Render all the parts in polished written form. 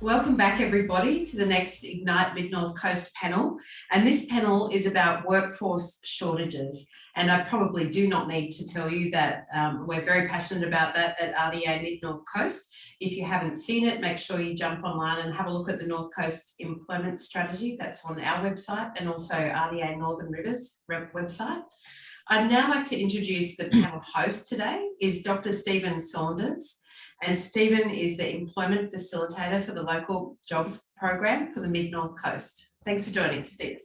Welcome back, everybody, to the next Ignite Mid-North Coast panel. And this panel is about workforce shortages. And I probably do not need to tell you that we're very passionate about that at RDA Mid-North Coast. If you haven't seen it, make sure you jump online and have a look at the North Coast Employment Strategy. That's on our website and also RDA Northern Rivers website. I'd now like to introduce the panel host today is Dr. Stephen Saunders. And Stephen is the employment facilitator for the local jobs program for the Mid-North Coast. Thanks for joining us, Stephen.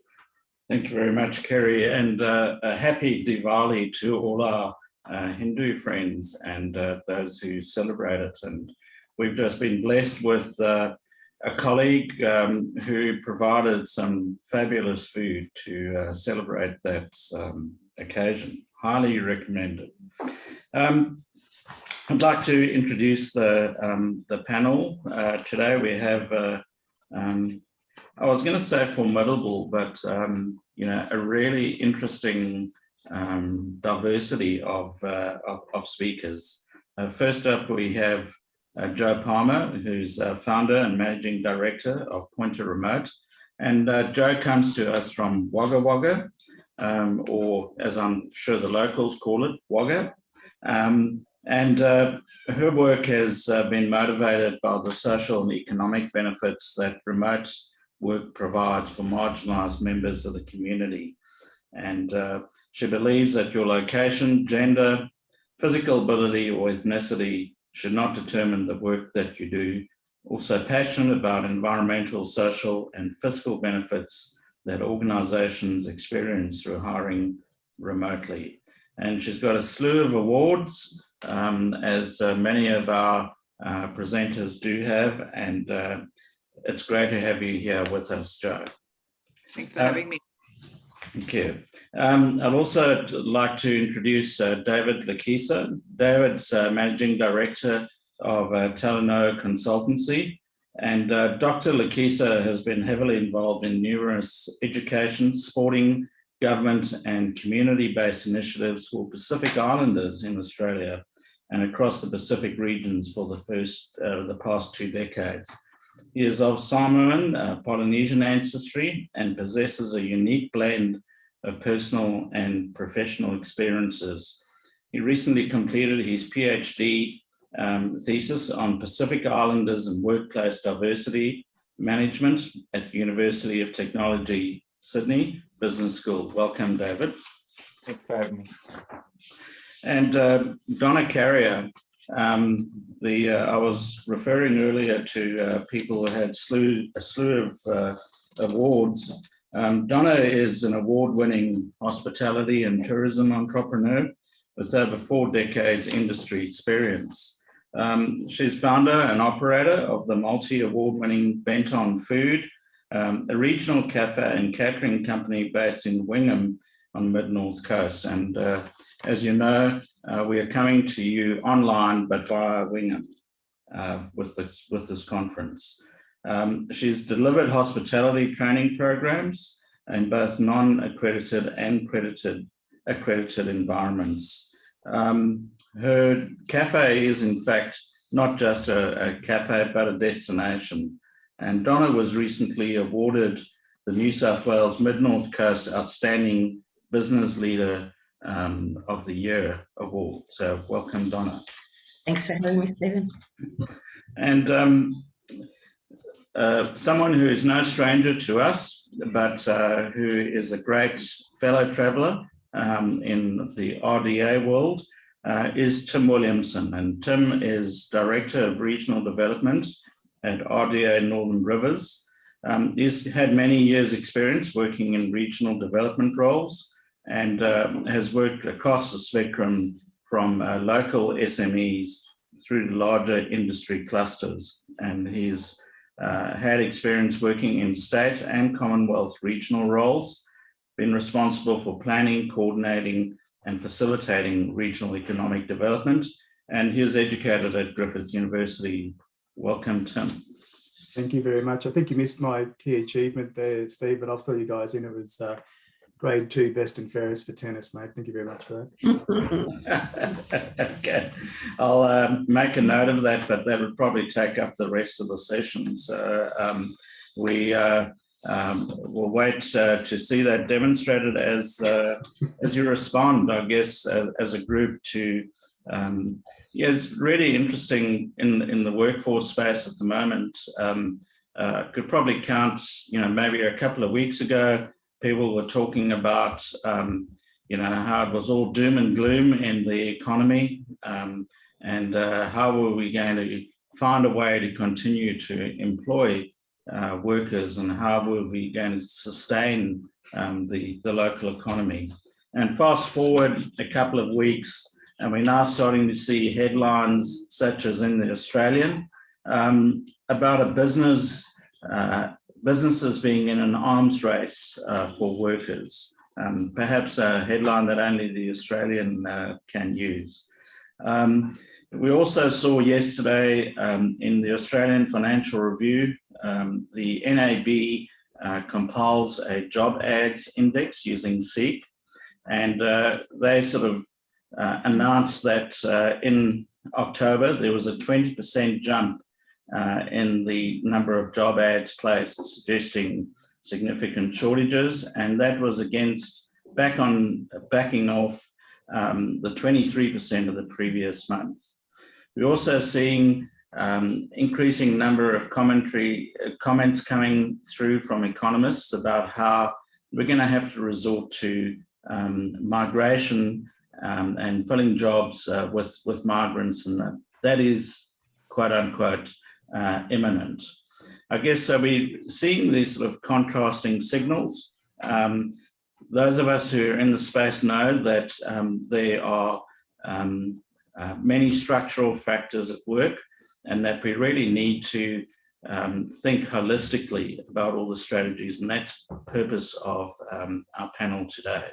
Thank you very much, Kerry, and a happy Diwali to all our Hindu friends and those who celebrate it. And we've just been blessed with a colleague who provided some fabulous food to celebrate that occasion. Highly recommended. I'd like to introduce the panel. Today we have, I was going to say formidable, but a really interesting diversity of speakers. First up, we have Joe Palmer, who's founder and managing director of Pointer Remote. And Joe comes to us from Wagga Wagga, or as I'm sure the locals call it, Wagga. And her work has been motivated by the social and economic benefits that remote work provides for marginalised members of the community. And she believes that your location, gender, physical ability or ethnicity should not determine the work that you do. Also passionate about environmental, social and fiscal benefits that organisations experience through hiring remotely. And she's got a slew of awards, as many of our presenters do have, and it's great to have you here with us, Joe. Thanks for having me. Thank you. I'd also like to introduce David Lakisa. David's Managing Director of Talanoa Consultancy, and Dr. Lakisa has been heavily involved in numerous education, sporting, government and community-based initiatives for Pacific Islanders in Australia and across the Pacific regions for the past 2 decades. He is of Samoan, Polynesian ancestry and possesses a unique blend of personal and professional experiences. He recently completed his PhD thesis on Pacific Islanders and workplace diversity management at the University of Technology, Sydney Business School. Welcome, David. Thanks for having me. And Donna Carrier, I was referring earlier to people who had a slew of awards. Donna is an award-winning hospitality and tourism entrepreneur with over 4 decades industry experience. She's founder and operator of the multi-award-winning Bent on Food, a regional cafe and catering company based in Wingham on the Mid-North Coast. And as you know, we are coming to you online, but via Wingham with this conference. She's delivered hospitality training programs in both non-accredited and accredited environments. Her cafe is in fact not just a cafe, but a destination. And Donna was recently awarded the New South Wales Mid-North Coast Outstanding Business Leader of the Year award. So welcome, Donna. Thanks for having me, Stephen. And someone who is no stranger to us, but who is a great fellow traveller in the RDA world is Tim Williamson. And Tim is Director of Regional Development at RDA Northern Rivers. He's had many years' experience working in regional development roles and has worked across the spectrum from local SMEs through to larger industry clusters. And he's had experience working in state and Commonwealth regional roles, been responsible for planning, coordinating, and facilitating regional economic development. And he was educated at Griffith University. Welcome, Tim. Thank you very much. I think you missed my key achievement there, Steve, but I'll fill you guys in. It was grade 2 best and fairest for tennis, mate. Thank you very much for that. Okay, I'll make a note of that, but that would probably take up the rest of the session. So we'll wait to see that demonstrated as you respond, I guess, as a group to. Yeah, it's really interesting in the workforce space at the moment. Could probably count, maybe a couple of weeks ago, people were talking about, how it was all doom and gloom in the economy, and how were we going to find a way to continue to employ workers, and how were we going to sustain the local economy. And fast forward a couple of weeks, and we're now starting to see headlines such as in the Australian about a businesses being in an arms race for workers. Perhaps a headline that only the Australian can use. We also saw yesterday in the Australian Financial Review, the NAB compiles a job ads index using SEEK, and they sort of announced that in October there was a 20% jump in the number of job ads placed, suggesting significant shortages, and that was backing off the 23% of the previous month. We're also seeing increasing number of comments coming through from economists about how we're going to have to resort to migration and filling jobs with migrants, and that is quote unquote imminent. I guess so. We're seeing these sort of contrasting signals. Those of us who are in the space know that there are many structural factors at work, and that we really need to think holistically about all the strategies, and that's the purpose of our panel today.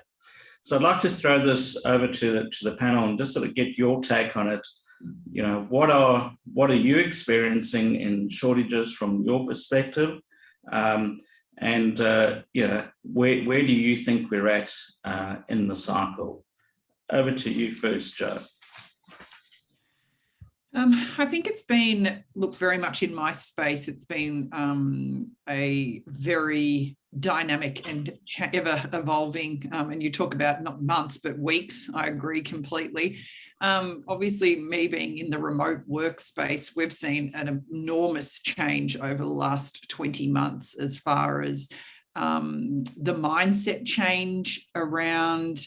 So I'd like to throw this over to the panel and just sort of get your take on it. What are you experiencing in shortages from your perspective, and where do you think we're at in the cycle? Over to you first, Jo. I think it's been, look, very much in my space, it's been a very dynamic and ever evolving, and you talk about not months but weeks. I agree completely. Obviously, me being in the remote workspace, we've seen an enormous change over the last 20 months as far as the mindset change around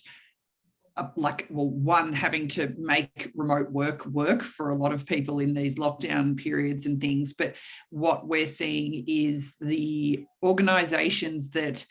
having to make remote work for a lot of people in these lockdown periods and things. But what we're seeing is the organisations that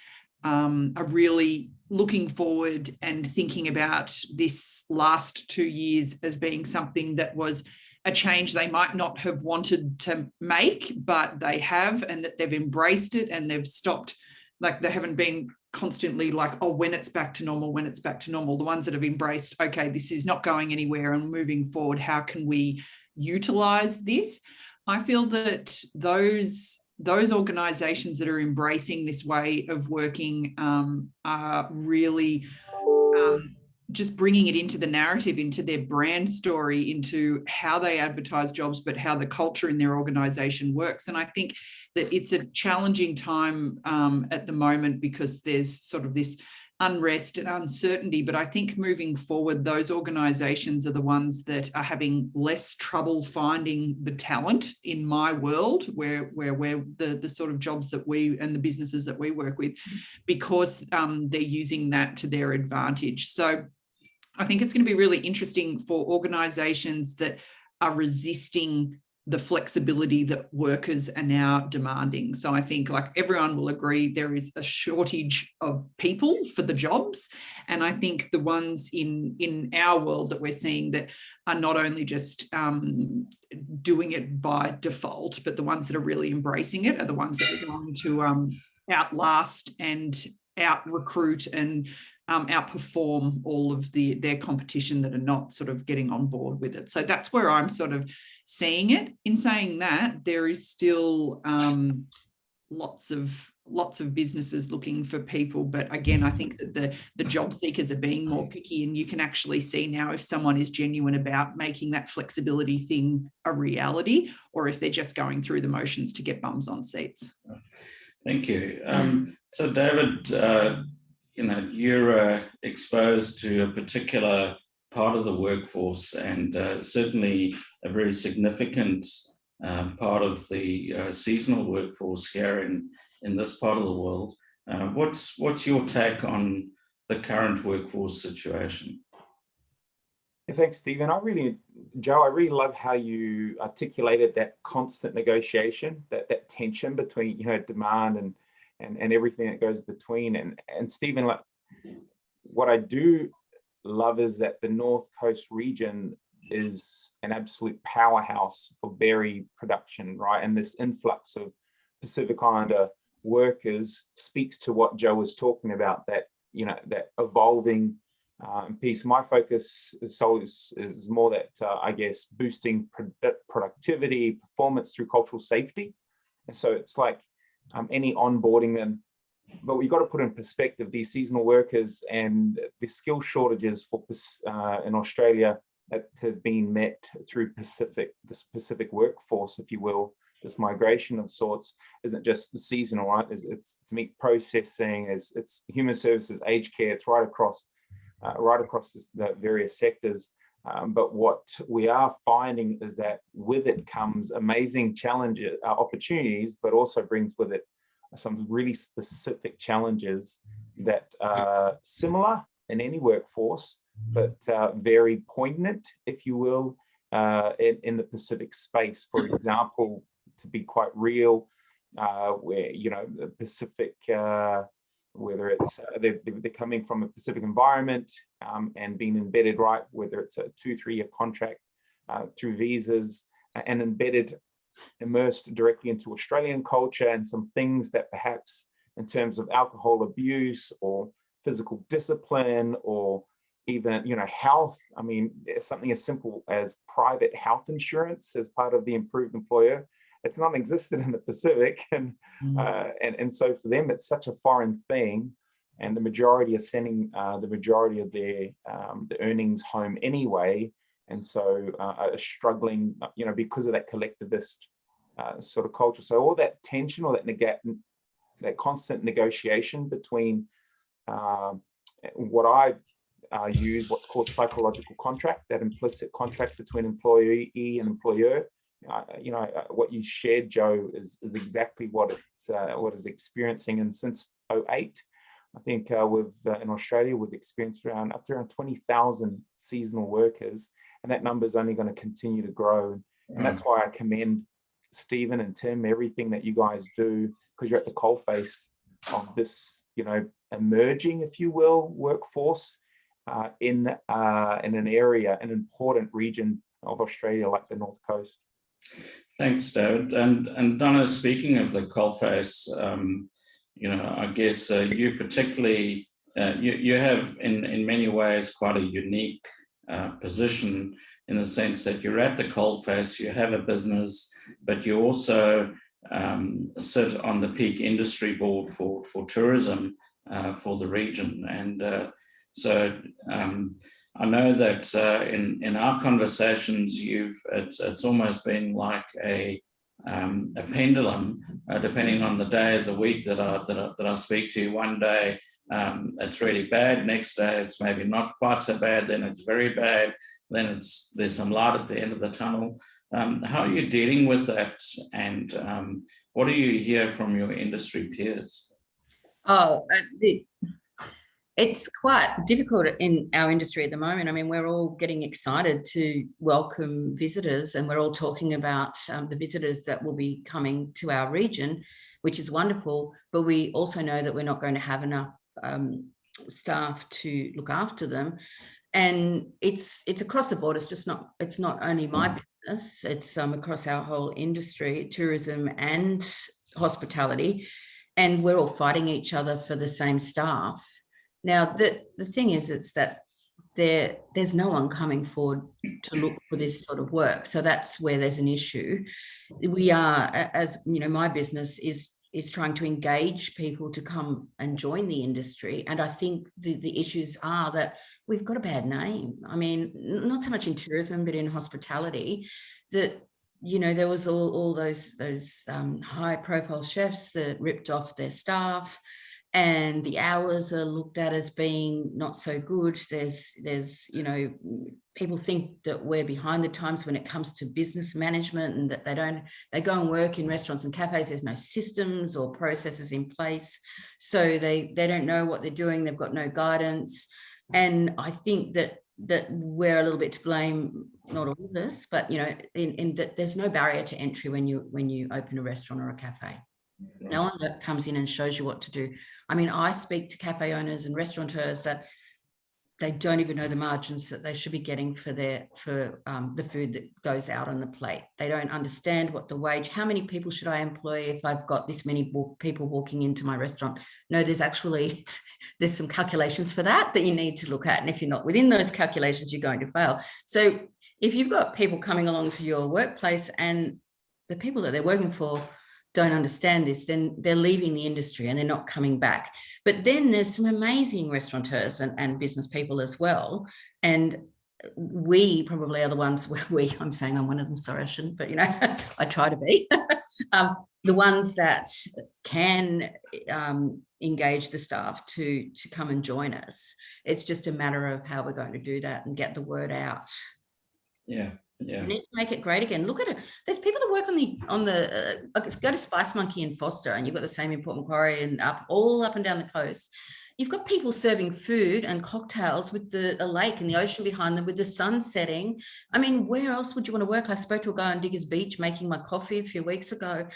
are really looking forward and thinking about this last 2 years as being something that was a change they might not have wanted to make, but they have, and that they've embraced it, and they've stopped, they haven't been constantly when it's back to normal, when it's back to normal. The ones that have embraced, okay, this is not going anywhere and moving forward, how can we utilise this? I feel that those organisations that are embracing this way of working are really just bringing it into the narrative, into their brand story, into how they advertise jobs, but how the culture in their organisation works. And I think that it's a challenging time at the moment because there's sort of this unrest and uncertainty. But I think moving forward, those organisations are the ones that are having less trouble finding the talent in my world, where the sort of jobs that we and the businesses that we work with, because they're using that to their advantage. So I think it's going to be really interesting for organisations that are resisting the flexibility that workers are now demanding. So I think, everyone will agree, there is a shortage of people for the jobs. And I think the ones in our world that we're seeing that are not only just doing it by default, but the ones that are really embracing it are the ones that are going to outlast and out-recruit and outperform all of their competition that are not sort of getting on board with it. So that's where I'm sort of seeing it. In saying that, there is still lots of lots of businesses looking for people, but again, I think that the job seekers are being more picky, and you can actually see now if someone is genuine about making that flexibility thing a reality, or if they're just going through the motions to get bums on seats. Thank you. So David, you're exposed to a particular part of the workforce, and certainly a very significant part of the seasonal workforce here in this part of the world. What's your take on the current workforce situation? Thanks, Stephen. Joe, I really love how you articulated that constant negotiation, that tension between, demand and everything that goes between. And Stephen, like, what I do love is that the North Coast region is an absolute powerhouse for berry production, right? And this influx of Pacific Islander workers speaks to what Joe was talking about, that evolving piece. My focus is more that, I guess, boosting productivity, performance through cultural safety. And so it's like any onboarding them, but we've got to put in perspective these seasonal workers and the skill shortages in Australia that have been met through this Pacific workforce, if you will. This migration of sorts isn't just the seasonal, right? It's meat processing, it's human services, aged care. It's right across the various sectors. But what we are finding is that with it comes amazing challenges, opportunities, but also brings with it some really specific challenges that are similar in any workforce, but very poignant, if you will, in the Pacific space. For example, to be quite real, where the Pacific, whether it's they're coming from a Pacific environment and being embedded, right, whether it's a 2-3 year contract through visas and immersed directly into Australian culture, and some things that perhaps in terms of alcohol abuse or physical discipline or even health. I mean, something as simple as private health insurance as part of the improved employer, it's non-existent in the Pacific, and so for them it's such a foreign thing, and the majority are sending the majority of their the earnings home anyway, and so are struggling, because of that collectivist sort of culture. So all that tension, or that constant negotiation between what I use, what's called psychological contract, that implicit contract between employee and employer. What you shared, Joe, is exactly what it's experiencing. And since 2008, I think in Australia we've experienced up to around 20,000 seasonal workers, and that number is only going to continue to grow. And that's why I commend Stephen and Tim, everything that you guys do, because you're at the coalface of this, emerging, if you will, workforce in an area, an important region of Australia like the North Coast. Thanks, David. And Donna, speaking of the coalface, I guess you particularly, you have in many ways quite a unique position, in the sense that you're at the coalface, you have a business, but you also sit on the peak industry board for tourism for the region. And so I know that in our conversations, it's almost been like a pendulum, depending on the day of the week that I speak to you. One day it's really bad, next day it's maybe not quite so bad, then it's very bad, then there's some light at the end of the tunnel. How are you dealing with that, and what do you hear from your industry peers? It's quite difficult in our industry at the moment. I mean, we're all getting excited to welcome visitors, and we're all talking about the visitors that will be coming to our region, which is wonderful. But we also know that we're not going to have enough staff to look after them. And it's across the board. It's not only my business, it's across our whole industry, tourism and hospitality. And we're all fighting each other for the same staff. Now, the thing is, it's that there's no one coming forward to look for this sort of work. So that's where there's an issue. We are, as you know, my business is is trying to engage people to come and join the industry. And I think the issues are that we've got a bad name. I mean, not so much in tourism, but in hospitality, that, you know, there was all those high profile chefs that ripped off their staff, and the hours are looked at as being not so good. There's, you know, people think that we're behind the times when it comes to business management, and that they go and work in restaurants and cafes. There's no systems or processes in place. So they don't know what they're doing. They've got no guidance. And I think that we're a little bit to blame, not all of us, but, you know, in that there's no barrier to entry when you open a restaurant or a cafe. No one that comes in and shows you what to do. I mean, I speak to cafe owners and restaurateurs that they don't even know the margins that they should be getting for the food that goes out on the plate. They don't understand what the wage, how many people should I employ if I've got this many people walking into my restaurant? No, there's some calculations for that you need to look at. And if you're not within those calculations, you're going to fail. So if you've got people coming along to your workplace and the people that they're working for don't understand this, then they're leaving the industry and they're not coming back. But then there's some amazing restaurateurs and business people as well. And we probably are the ones where I'm saying I'm one of them, sorry, I shouldn't, but, you know, I try to be. The ones that can engage the staff to come and join us. It's just a matter of how we're going to do that and get the word out. Yeah. Yeah. We need to make it great again. Look at it. There's people that work on the go to Spice Monkey in Foster, and you've got the same in Port Macquarie and all up and down the coast. You've got people serving food and cocktails with a lake and the ocean behind them, with the sun setting. I mean, where else would you want to work? I spoke to a guy on Diggers Beach making my coffee a few weeks ago,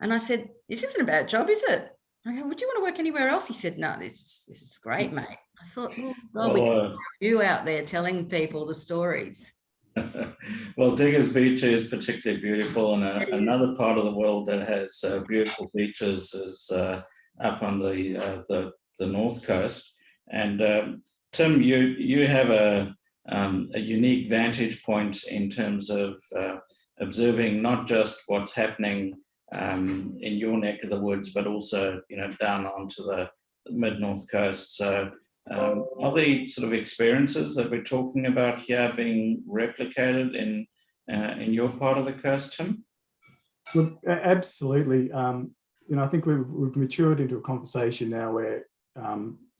and I said, "This isn't a bad job, is it?" I go, "Would you want to work anywhere else?" He said, "No, this is great, mate." I thought, well, we can you out there telling people the stories. Well, Diggers Beach is particularly beautiful, and another part of the world that has beautiful beaches is up on the north coast. And Tim, you have a unique vantage point in terms of observing not just what's happening in your neck of the woods, but also, you know, down onto the mid-north coast. So are the sort of experiences that we're talking about here being replicated in your part of the coast, Tim? Look, absolutely. You know, I think we've matured into a conversation now where I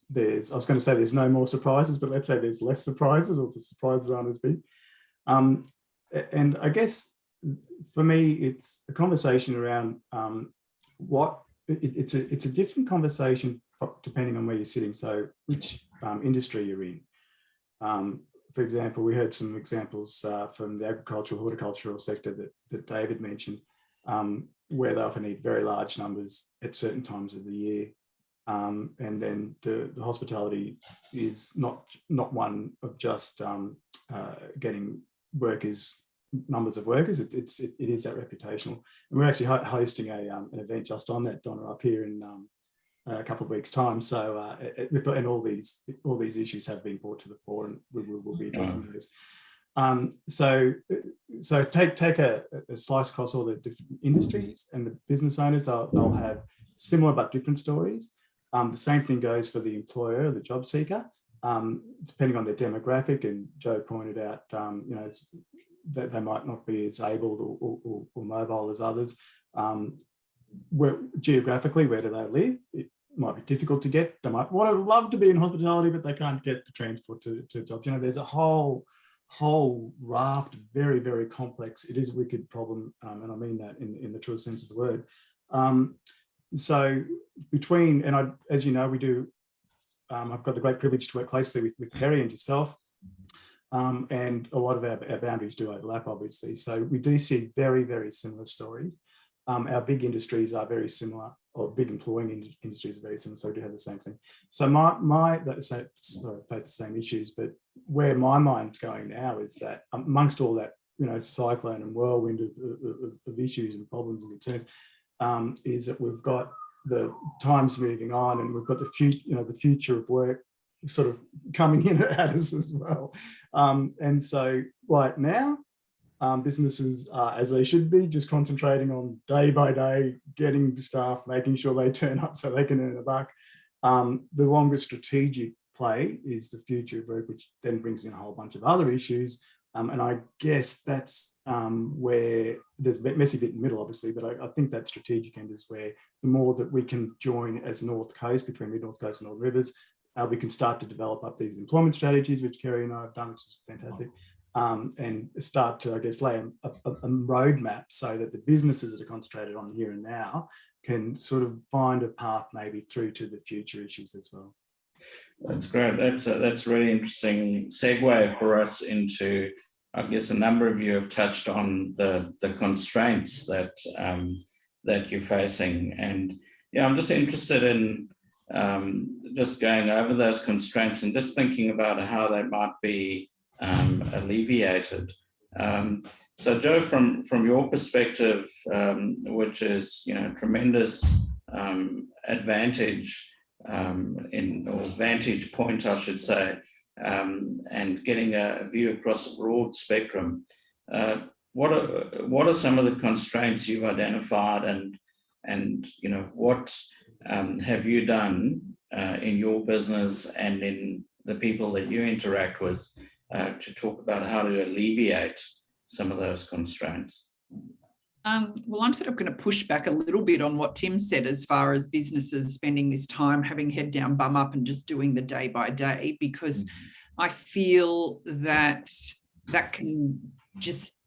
was going to say there's no more surprises, but let's say there's less surprises, or the surprises aren't as big. And I guess for me, it's a conversation around it's a different conversation depending on where you're sitting. So which industry you're in. For example, we heard some examples from the agricultural, horticultural sector that David mentioned, where they often need very large numbers at certain times of the year. And then the hospitality is not one of just getting numbers of workers. It is that reputational. And we're actually hosting an event just on that, Donna, up here in a couple of weeks' time. So and all these issues have been brought to the fore, and we will be addressing those. So take a slice across all the different industries, and the business owners, they'll have similar but different stories. The same thing goes for the employer, the job seeker, depending on their demographic. And Joe pointed out, you know, that they might not be as able or mobile as others. Geographically, where do they live? It might be difficult to get. They might love to be in hospitality, but they can't get the transport to jobs. You know, there's a whole raft of very, very complex. It is a wicked problem, and I mean that in the truest sense of the word. So as you know, we do. I've got the great privilege to work closely with Kerry and yourself. And a lot of our boundaries do overlap, obviously. So we do see very, very similar stories. Our big industries are very similar, or big employing industries are very similar, so we do have the same thing. So face the same issues, but where my mind's going now is that amongst all that, you know, cyclone and whirlwind of issues and problems and concerns, is that we've got the times moving on, and we've got the future of work sort of coming in at us as well. And so right now, businesses are as they should be, just concentrating on day by day, getting the staff, making sure they turn up so they can earn a buck. The longer strategic play is the future of work, which then brings in a whole bunch of other issues. And I guess that's where there's a messy bit in the middle, obviously, but I think that strategic end is where the more that we can join as North Coast, between Mid North Coast and Northern Rivers, we can start to develop up these employment strategies, which Kerry and I have done, which is fantastic, and start to, I guess, lay a roadmap so that the businesses that are concentrated on the here and now can sort of find a path maybe through to the future issues as well. That's great. That's a really interesting segue for us into, I guess, a number of you have touched on the constraints that that you're facing, and yeah, I'm just interested in just going over those constraints and just thinking about how they might be alleviated. So, Joe, from your perspective, which is tremendous advantage. Vantage point, I should say, and getting a view across a broad spectrum. What are some of the constraints you've identified, and what have you done in your business and in the people that you interact with to talk about how to alleviate some of those constraints? Well, I'm sort of going to push back a little bit on what Tim said as far as businesses spending this time having head down, bum up and just doing the day by day, because I feel that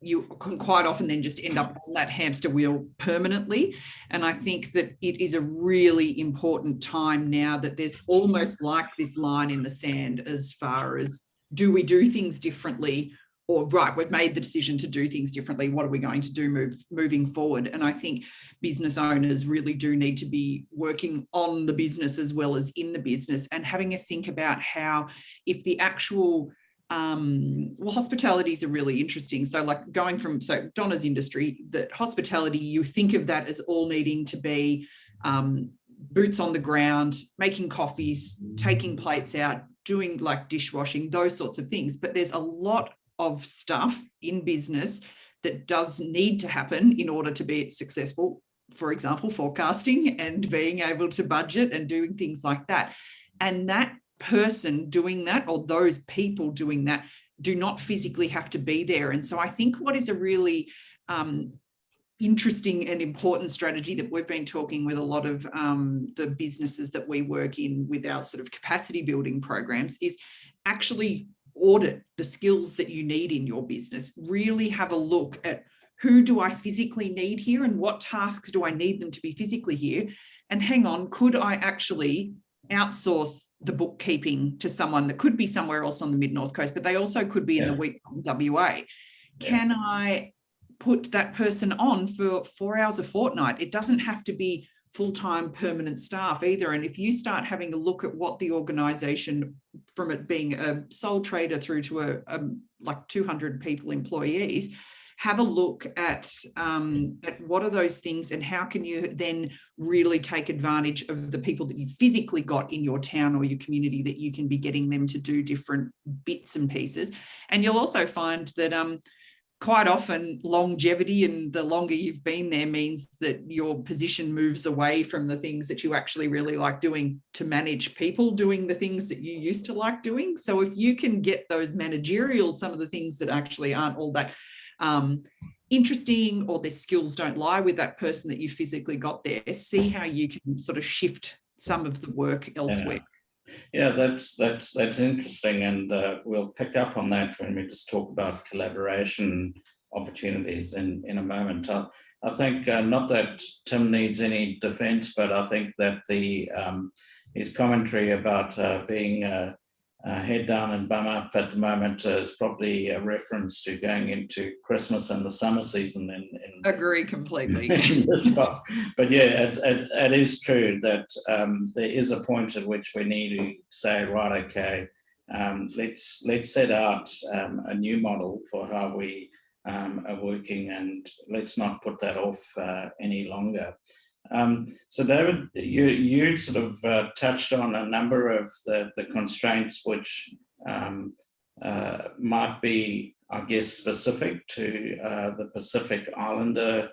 you can quite often then just end up on that hamster wheel permanently. And I think that it is a really important time now that there's almost like this line in the sand as far as, do we do things differently? Or right, we've made the decision to do things differently. What are we going to do moving forward? And I think business owners really do need to be working on the business as well as in the business, and having a think about how, if the actual hospitalities are really interesting. So like going from Donna's industry, that hospitality, you think of that as all needing to be boots on the ground, making coffees, taking plates out, doing like dishwashing, those sorts of things. But there's a lot of stuff in business that does need to happen in order to be successful. For example, forecasting and being able to budget and doing things like that. And that person doing that, or those people doing that, do not physically have to be there. And so I think what is a really interesting and important strategy that we've been talking with a lot of the businesses that we work in with our sort of capacity building programs is actually audit the skills that you need in your business. Really have a look at, who do I physically need here and what tasks do I need them to be physically here? And hang on, could I actually outsource the bookkeeping to someone that could be somewhere else on the Mid-North Coast, but they also could be in the week from WA? Can I put that person on for 4 hours a fortnight? It doesn't have to be full-time permanent staff either. And if you start having a look at what the organisation, from it being a sole trader through to a like 200 people employees, have a look at what are those things and how can you then really take advantage of the people that you physically got in your town or your community, that you can be getting them to do different bits and pieces. And you'll also find that quite often longevity, and the longer you've been there, means that your position moves away from the things that you actually really like doing to manage people doing the things that you used to like doing. So if you can get those managerial, some of the things that actually aren't all that interesting, or their skills don't lie with that person that you physically got there, see how you can sort of shift some of the work elsewhere. Yeah, that's interesting, and we'll pick up on that when we just talk about collaboration opportunities in a moment. I think not that Tim needs any defence, but I think that his commentary about being head down and bum up at the moment is probably a reference to going into Christmas and the summer season. Agree completely. But yeah, it is true that there is a point at which we need to say, right, okay, let's set out a new model for how we are working, and let's not put that off any longer. So David, you sort of touched on a number of the constraints which might be I guess, specific to the Pacific Islander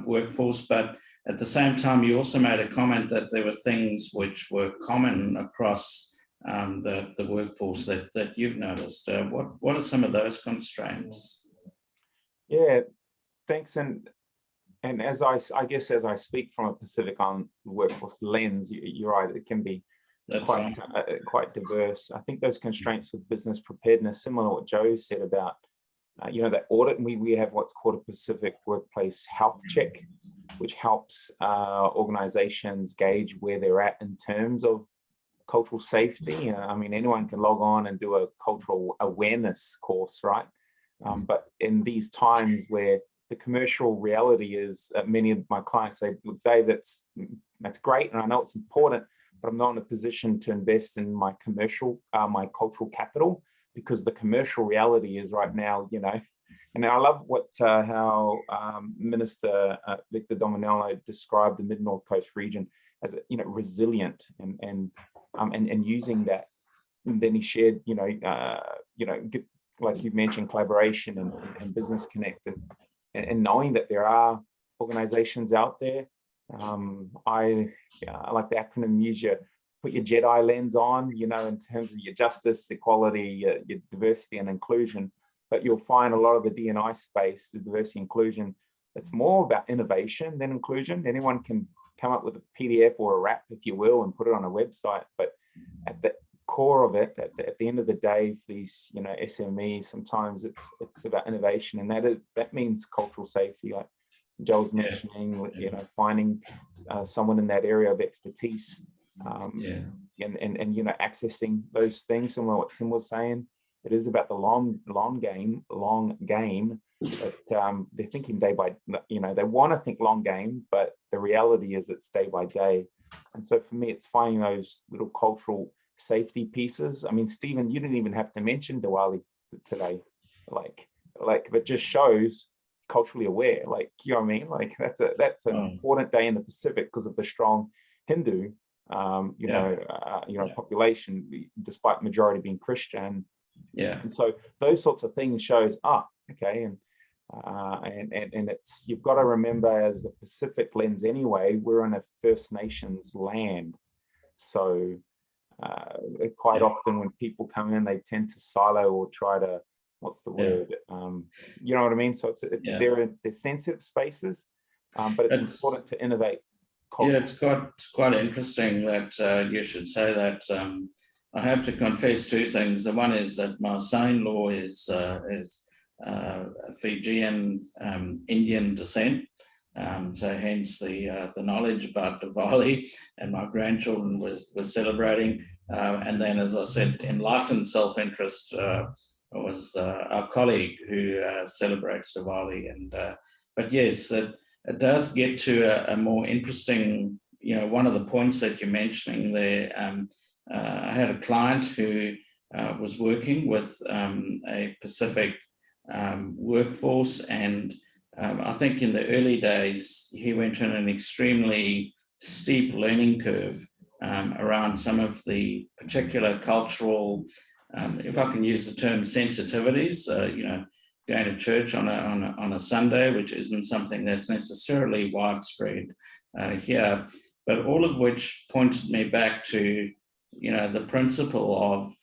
workforce. But at the same time, you also made a comment that there were things which were common across the workforce that you've noticed. What are some of those constraints? Yeah, thanks. And as I guess as I speak from a Pacific Island workforce lens, you're right, it can be quite diverse. I think those constraints with business preparedness, similar to what Joe said about, that audit, and we have what's called a Pacific Workplace Health Check, which helps organizations gauge where they're at in terms of cultural safety. I mean, anyone can log on and do a cultural awareness course, right? But in these times where the commercial reality is, many of my clients say, "Look, Dave, that's great, and I know it's important, but I'm not in a position to invest in my my cultural capital, because the commercial reality is right now, And I love how Minister Victor Dominello described the Mid-North Coast region as resilient and using that. And then he shared, like you mentioned, collaboration and business connect, and knowing that there are organizations out there. I like the acronym, put your Jedi lens on, in terms of your justice, equality, your diversity and inclusion. But you'll find a lot of the D&I space, the diversity inclusion, it's more about innovation than inclusion. Anyone can come up with a PDF or a wrap, if you will, and put it on a website. But at the core of it, at the end of the day, for these SMEs, sometimes it's about innovation, and that means cultural safety, like Joel's mentioning, finding someone in that area of expertise, and accessing those things. Similar to what Tim was saying, it is about the long game. But they're thinking day by, they want to think long game, but the reality is it's day by day. And so for me, it's finding those little cultural safety pieces. I mean, Stephen, you didn't even have to mention Diwali today, but just shows culturally aware, you know what I mean? That's an important day in the Pacific because of the strong Hindu, population, despite majority being Christian. Yeah. And so those sorts of things shows, okay, and it's, you've got to remember, as the Pacific lens anyway, we're in a First Nations land. So quite often when people come in, they tend to silo or try to, what's the word? You know what I mean? So they're sensitive spaces, but it's important to innovate culture. Yeah, it's quite interesting that you should say that. I have to confess two things. The one is that my son-in-law is Fijian Indian descent, so hence the knowledge about Diwali, and my grandchildren was celebrating. And then, as I said, enlightened self-interest was our colleague who celebrates Diwali. And but yes, it does get to a more interesting, one of the points that you're mentioning there. I had a client who was working with a Pacific workforce, and I think in the early days he went on an extremely steep learning curve around some of the particular cultural, if I can use the term, sensitivities. Going to church on a Sunday, which isn't something that's necessarily widespread here, but all of which pointed me back to the principle of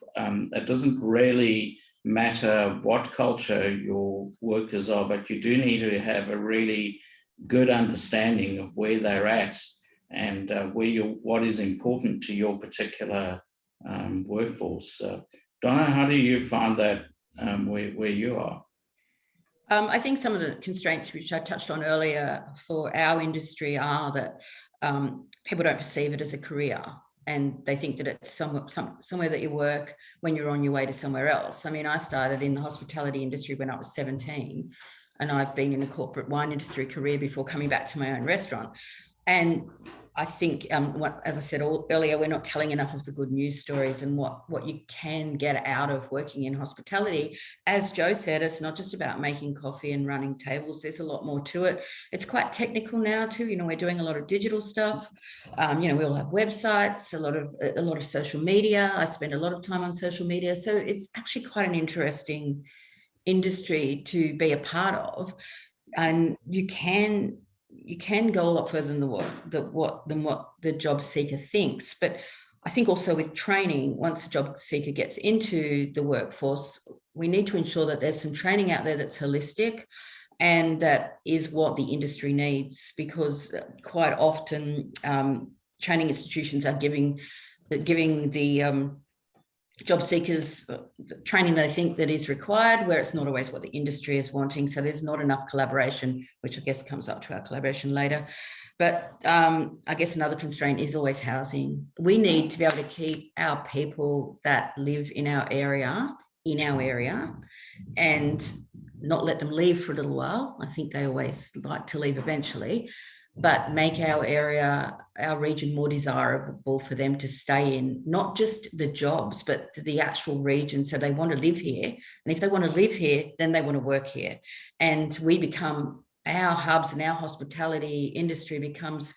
it doesn't really matter what culture your workers are, but you do need to have a really good understanding of where they're at and what is important to your particular workforce. Donna, how do you find that where you are? I think some of the constraints which I touched on earlier for our industry are that people don't perceive it as a career, and they think that it's somewhere that you work when you're on your way to somewhere else. I mean, I started in the hospitality industry when I was 17, and I've been in the corporate wine industry career before coming back to my own restaurant. And I think, as I said earlier, we're not telling enough of the good news stories and what you can get out of working in hospitality. As Joe said, it's not just about making coffee and running tables. There's a lot more to it. It's quite technical now too. We're doing a lot of digital stuff. We all have websites, a lot of social media. I spend a lot of time on social media. So it's actually quite an interesting industry to be a part of, and you can go a lot further than what the job seeker thinks. But I think also with training, once the job seeker gets into the workforce, we need to ensure that there's some training out there that's holistic, and that is what the industry needs, because quite often training institutions are giving the job seekers the training they think that is required, where it's not always what the industry is wanting. So there's not enough collaboration, which I guess comes up to our collaboration later. But I guess another constraint is always housing. We need to be able to keep our people that live in our area, and not let them leave for a little while. I think they always like to leave eventually, but make our area, our region, more desirable for them to stay in, not just the jobs, but the actual region. So they want to live here. And if they want to live here, then they want to work here. And we become, our hubs and our hospitality industry becomes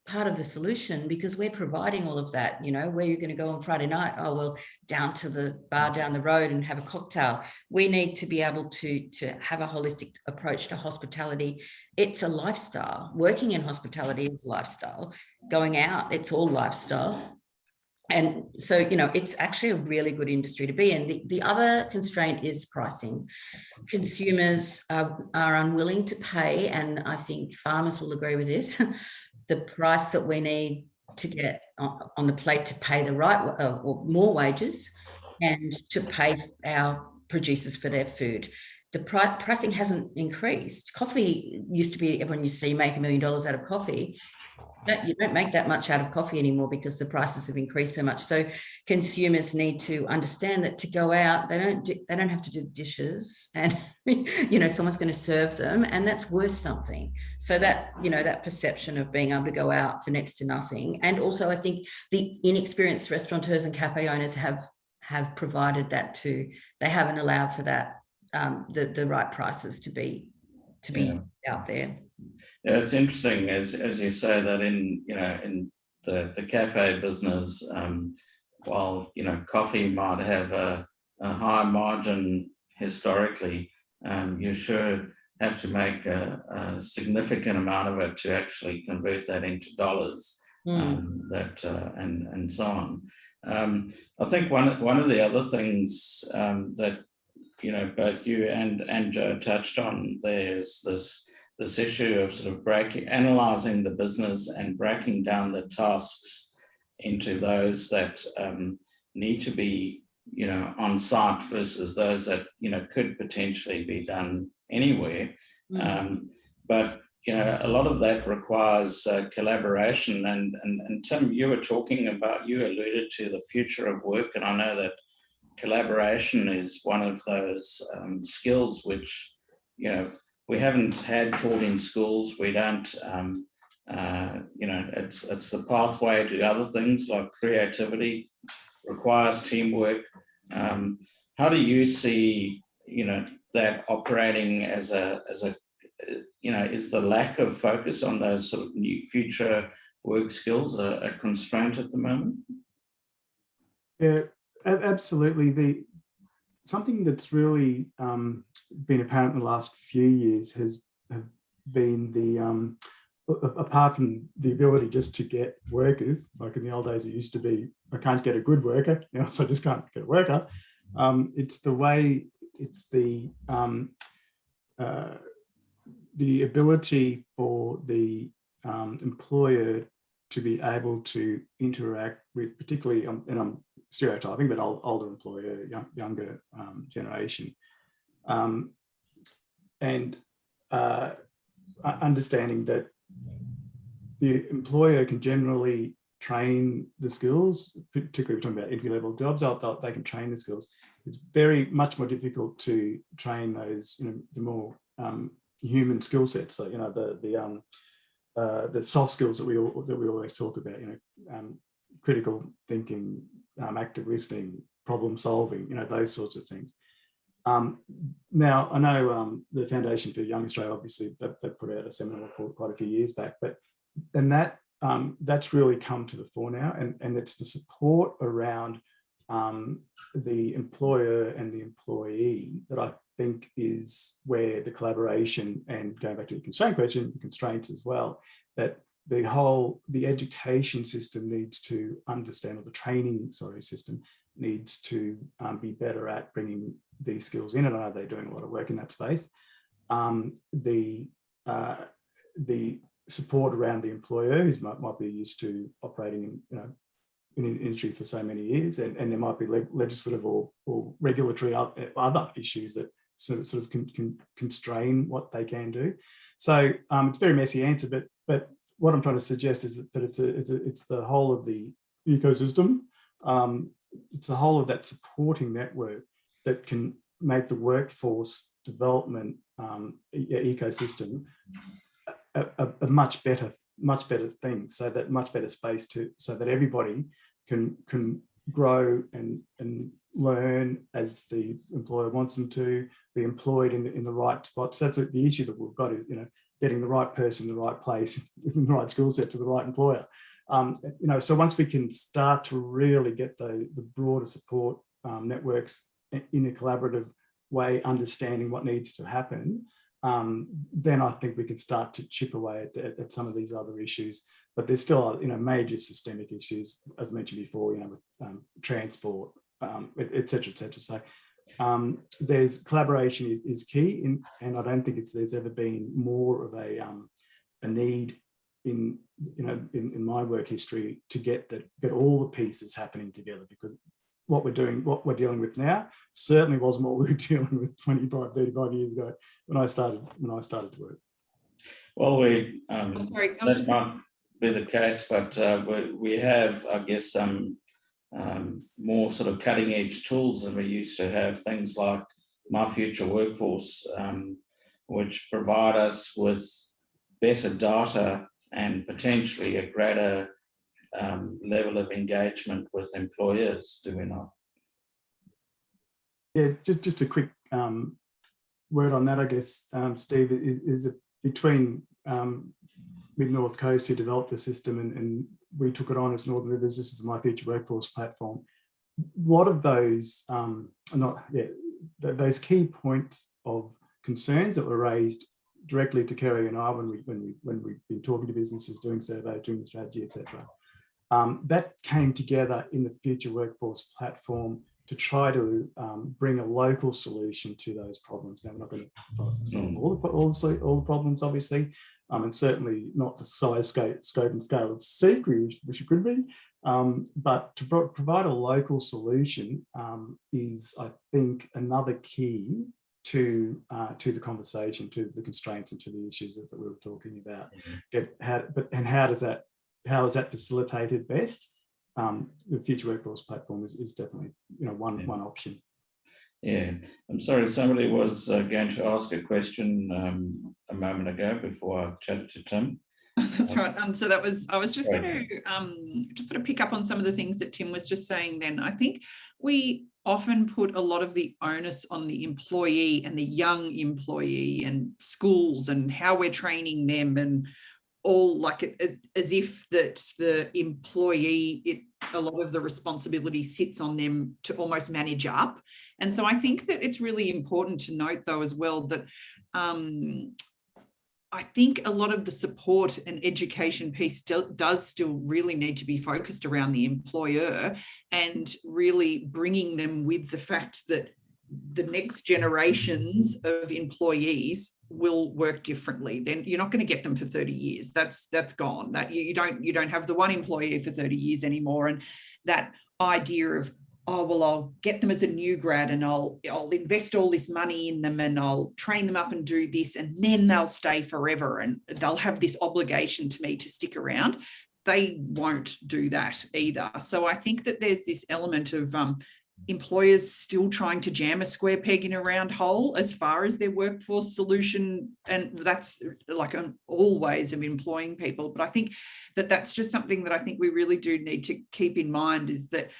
part of the solution, because we're providing all of that. You know, where you're going to go on Friday night? Oh, well, down to the bar down the road and have a cocktail. We need to be able to have a holistic approach to hospitality. It's a lifestyle. Working in hospitality is a lifestyle. Going out, it's all lifestyle. And so, you know, it's actually a really good industry to be in. The other constraint is pricing. Consumers are unwilling to pay, and I think farmers will agree with this, the price that we need to get on the plate to pay the right or more wages, and to pay our producers for their food. The pricing hasn't increased. Coffee used to be, everyone used to say you make $1 million out of coffee. You don't make that much out of coffee anymore, because the prices have increased so much. So consumers need to understand that to go out, they don't have to do the dishes, and you know, someone's going to serve them, and that's worth something. So that, you know, that perception of being able to go out for next to nothing. And also I think the inexperienced restaurateurs and cafe owners have provided that too. They haven't allowed for that, the right prices to be out there. Yeah, it's interesting as you say that in the cafe business, while coffee might have a high margin historically, you sure have to make a significant amount of it to actually convert that into dollars, and so on. I think one of the other things that both you and Joe touched on there is this issue of sort of analyzing the business and breaking down the tasks into those that need to be on site versus those that could potentially be done anywhere. But a lot of that requires collaboration. And Tim, you alluded to the future of work, and I know that collaboration is one of those skills which we haven't had taught in schools. We don't, it's the pathway to other things like creativity, requires teamwork. How do you see, that operating as a is the lack of focus on those sort of new future work skills a constraint at the moment? Yeah, absolutely. Something that's really been apparent in the last few years have been the apart from the ability just to get workers, like in the old days it used to be, I can't get a good worker, so I just can't get a worker. It's the ability for the employer to be able to interact with, particularly, and I'm stereotyping, but older employer, younger generation, and understanding that the employer can generally train the skills, particularly if we're talking about entry-level jobs, they can train the skills. It's very much more difficult to train those, the more human skill sets. So, the soft skills that we always talk about, critical thinking, active listening, problem solving, those sorts of things. Now, I know the Foundation for Young Australia, obviously, that put out a seminal report quite a few years back, that's really come to the fore now, and it's the support around the employer and the employee that think is where the collaboration, and going back to the constraint question, constraints as well, that the education system needs to understand, or the training, system needs to be better at bringing these skills in. And I know they're doing a lot of work in that space. The support around the employer, who might be used to operating in an industry for so many years, and there might be legislative or regulatory other issues that sort of can constrain what they can do. So it's a very messy answer, but what I'm trying to suggest is that it's the whole of the ecosystem. It's the whole of that supporting network that can make the workforce development ecosystem a much better thing, so that much better space so that everybody can grow and learn as the employer wants them to, be employed in the right spots. That's the issue that we've got, is getting the right person in the right place with the right skill set to the right employer. So once we can start to really get the broader support networks in a collaborative way, understanding what needs to happen, then I think we can start to chip away at some of these other issues. But there's still major systemic issues, as I mentioned before, with transport, et cetera, et cetera. So there's collaboration is key, and I don't think there's ever been more of a need in my work history to get all the pieces happening together, because what we're dealing with now certainly wasn't what we were dealing with 25, 35 years ago when I started to work. Well, that might be the case, but we have, I guess, some more sort of cutting edge tools than we used to have, things like My Future Workforce, which provide us with better data and potentially a greater level of engagement with employers, do we not? Yeah, just a quick word on that, I guess, Steve, is between Mid-North Coast, who developed the system, and we took it on as Northern Rivers. This is My Future Workforce platform. A lot of those those key points of concerns that were raised directly to Kerry and I when we've been talking to businesses, doing surveys, doing the strategy, etc. That came together in the Future Workforce platform to try to bring a local solution to those problems. Now, we're not going to solve all the problems, obviously, and certainly not the size, scope and scale of SEEK, which it could be. But to provide a local solution is, I think, another key to the conversation, to the constraints and to the issues that we were talking about. How is that facilitated best? The Future Workforce platform is definitely one option. Yeah, I'm sorry, somebody was going to ask a question a moment ago before I chatted to Tim. That's right. So I was just going to just sort of pick up on some of the things that Tim was just saying then. I think we often put a lot of the onus on the employee and the young employee and schools and how we're training them, and all like as if that the employee, a lot of the responsibility sits on them to almost manage up. And so I think that it's really important to note, though, as well, that I think a lot of the support and education piece does still really need to be focused around the employer, and really bringing them with the fact that the next generations of employees will work differently. Then you're not going to get them for 30 years. That's gone. That you don't have the one employee for 30 years anymore. And that idea of, oh, well, I'll get them as a new grad and I'll invest all this money in them and I'll train them up and do this, and then they'll stay forever and they'll have this obligation to me to stick around. They won't do that either. So I think that there's this element of employers still trying to jam a square peg in a round hole as far as their workforce solution, and that's like all ways of employing people. But I think that that's just something that I think we really do need to keep in mind, is that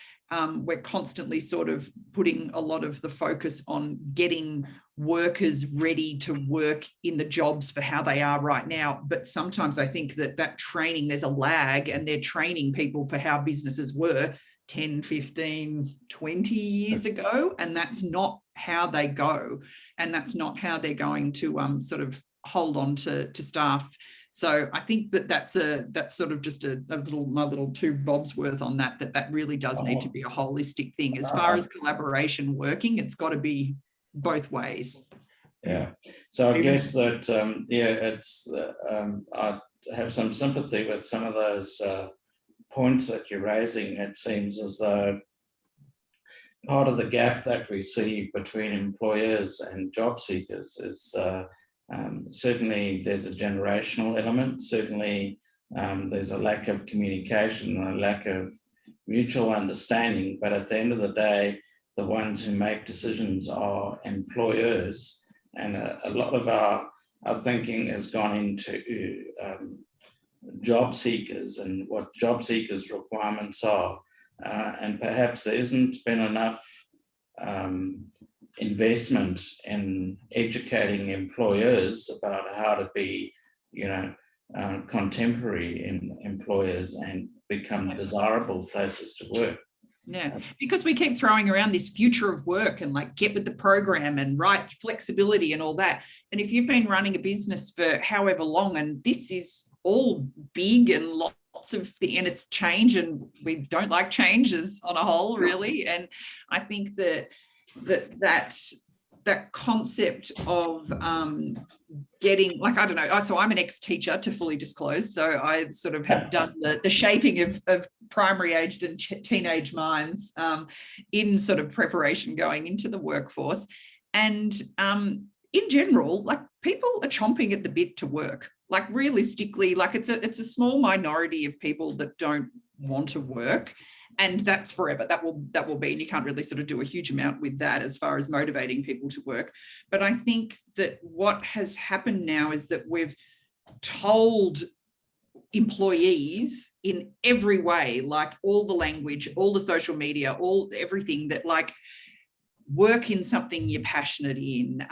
we're constantly sort of putting a lot of the focus on getting workers ready to work in the jobs for how they are right now. But sometimes I think that training, there's a lag, and they're training people for how businesses were 10, 15, 20 years ago, and that's not how they go, and that's not how they're going to sort of hold on to staff. So I think that's sort of just my little two bobs worth on that really does need to be a holistic thing. As far as collaboration working, it's got to be both ways. Yeah. So I guess that I have some sympathy with some of those points that you're raising. It seems as though part of the gap that we see between employers and job seekers is certainly there's a generational element. Certainly there's a lack of communication and a lack of mutual understanding. But at the end of the day, the ones who make decisions are employers. And a lot of our thinking has gone into job seekers and what job seekers' requirements are. And perhaps there isn't been enough investment in educating employers about how to be, contemporary in employers and become desirable places to work. Yeah, because we keep throwing around this future of work and like get with the program and right flexibility and all that. And if you've been running a business for however long, and this is all big and lots of and it's change, and we don't like changes on a whole, really. And I think that concept of getting, like, I don't know, so I'm an ex-teacher, to fully disclose, so I sort of have done the shaping of primary aged and teenage minds in sort of preparation going into the workforce. And in general, like, people are chomping at the bit to work. Like, realistically, like, it's a small minority of people that don't want to work, and that's forever. That will be, and you can't really sort of do a huge amount with that as far as motivating people to work. But I think that what has happened now is that we've told employees in every way, like all the language, all the social media, everything, that like, work in something you're passionate in,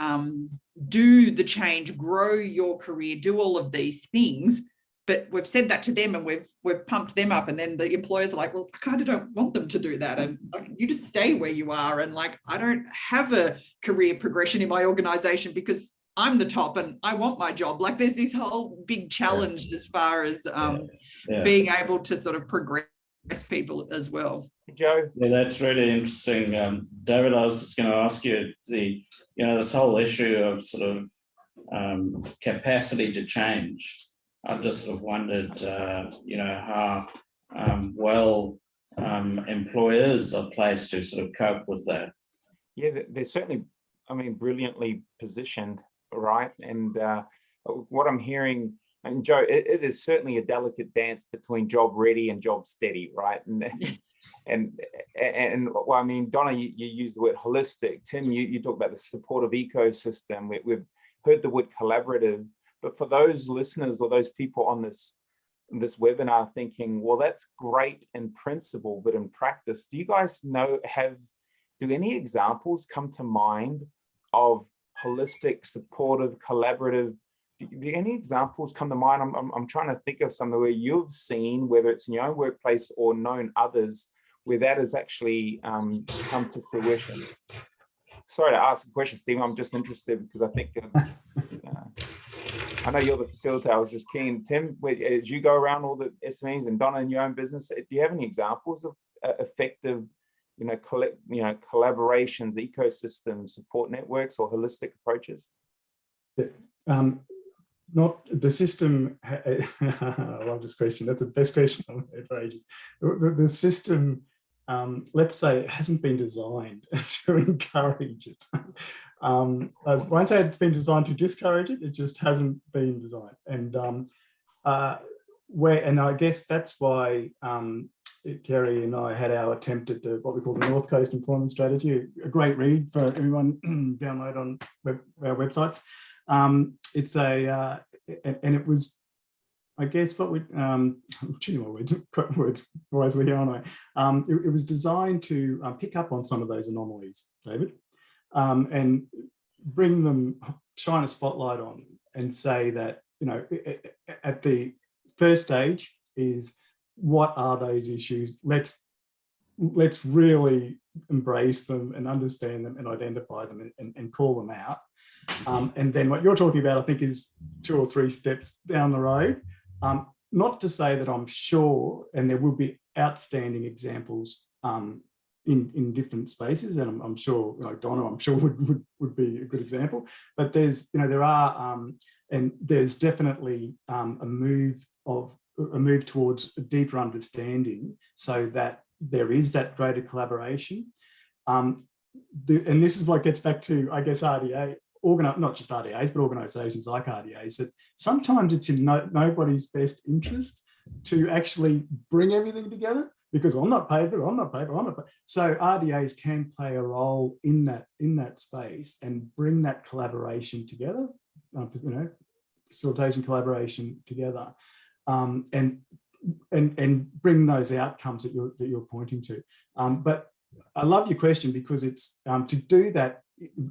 do the change, grow your career, do all of these things. But we've said that to them, and we've pumped them up, and then the employers are like, well, I kind of don't want them to do that, and like, you just stay where you are, and like, I don't have a career progression in my organization because I'm the top and I want my job. Like, there's this whole big challenge as far as being able to sort of progress people as well. Joe? Yeah, that's really interesting. David, I was just going to ask you this whole issue of sort of capacity to change. I've just sort of wondered, how well employers are placed to sort of cope with that. Yeah, they're certainly, brilliantly positioned, right? And what I'm hearing, and Joe, it is certainly a delicate dance between job ready and job steady, right? And Donna, you used the word holistic. Tim, you talk about the supportive ecosystem. We've heard the word collaborative. But for those listeners or those people on this webinar thinking, well, that's great in principle, but in practice, do you guys do any examples come to mind of holistic, supportive, collaborative? Do any examples come to mind? I'm trying to think of somewhere where you've seen, whether it's in your own workplace or known others, where that has actually come to fruition. Sorry to ask the question, Stephen. I'm just interested because I think I know you're the facilitator. I was just keen. Tim, as you go around all the SMEs, and Donna in your own business, do you have any examples of effective, collaborations, ecosystems, support networks, or holistic approaches? Not the system. I love this question. That's the best question I've heard for ages. The system, let's say, it hasn't been designed to encourage it. I won't say it's been designed to discourage it. It just hasn't been designed. And I guess that's why Kerry and I had our attempt at what we call the North Coast Employment Strategy, a great read for everyone. Download on our websites. It's and it was, I guess, what we I'm choosing my word wisely here, aren't I? It was designed to pick up on some of those anomalies, David, and bring them, shine a spotlight on them, and say that, at the first stage is, what are those issues? Let's really embrace them and understand them and identify them and call them out. And then what you're talking about, I think, is 2 or 3 steps down the road. Not to say that I'm sure, and there will be outstanding examples in different spaces, and I'm sure, like Donna, I'm sure would be a good example. But there's, there are, and there's definitely a move towards a deeper understanding, so that there is that greater collaboration. And this is what gets back to, I guess, RDA. Not just RDAs, but organisations like RDAs, that sometimes it's in nobody's best interest to actually bring everything together, because I'm not paid for it, I'm not paid for it, I'm not paid. So RDAs can play a role in that space and bring that collaboration together, facilitation collaboration together, and bring those outcomes that you're pointing to. But I love your question, because it's to do that.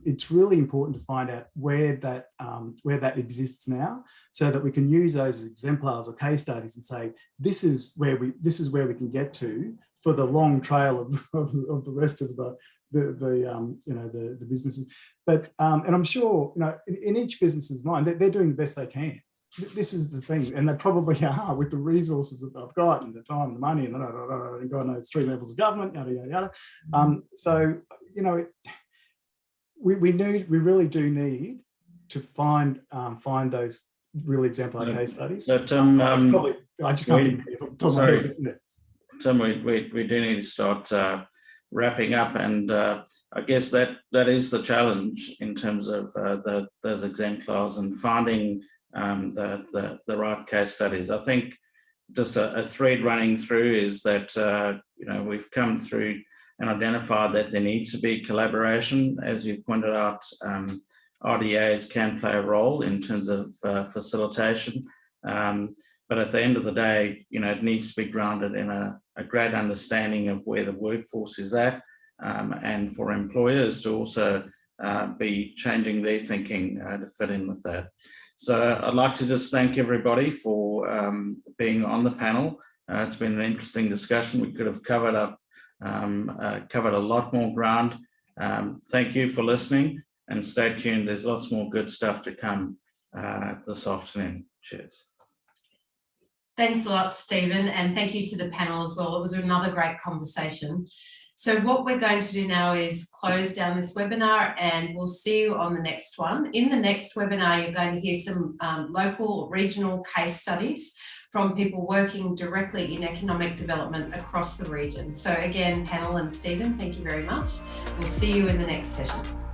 It's really important to find out where that exists now, so that we can use those as exemplars or case studies and say, this is where we can get to for the long trail of the rest of the businesses. But and I'm sure, in each business's mind, they're doing the best they can. This is the thing, and they probably are, with the resources that they've got and the time and the money and God knows 3 levels of government, yada yada yada. So we really do need to find those really exemplary case studies. But I just can't think. Tim, we do need to start wrapping up, and I guess that is the challenge in terms of those exemplars and finding the right case studies. I think just a thread running through is that we've come through and identified that there needs to be collaboration. As you've pointed out, RDAs can play a role in terms of facilitation, but at the end of the day, it needs to be grounded in a great understanding of where the workforce is at, and for employers to also be changing their thinking to fit in with that. So I'd like to just thank everybody for being on the panel. It's been an interesting discussion. We could have covered a lot more ground. Thank you for listening, and stay tuned. There's lots more good stuff to come this afternoon. Cheers. Thanks a lot, Stephen, and thank you to the panel as well. It was another great conversation. So what we're going to do now is close down this webinar, and we'll see you on the next one. In the next webinar, you're going to hear some local or regional case studies from people working directly in economic development across the region. So again, panel and Stephen, thank you very much. We'll see you in the next session.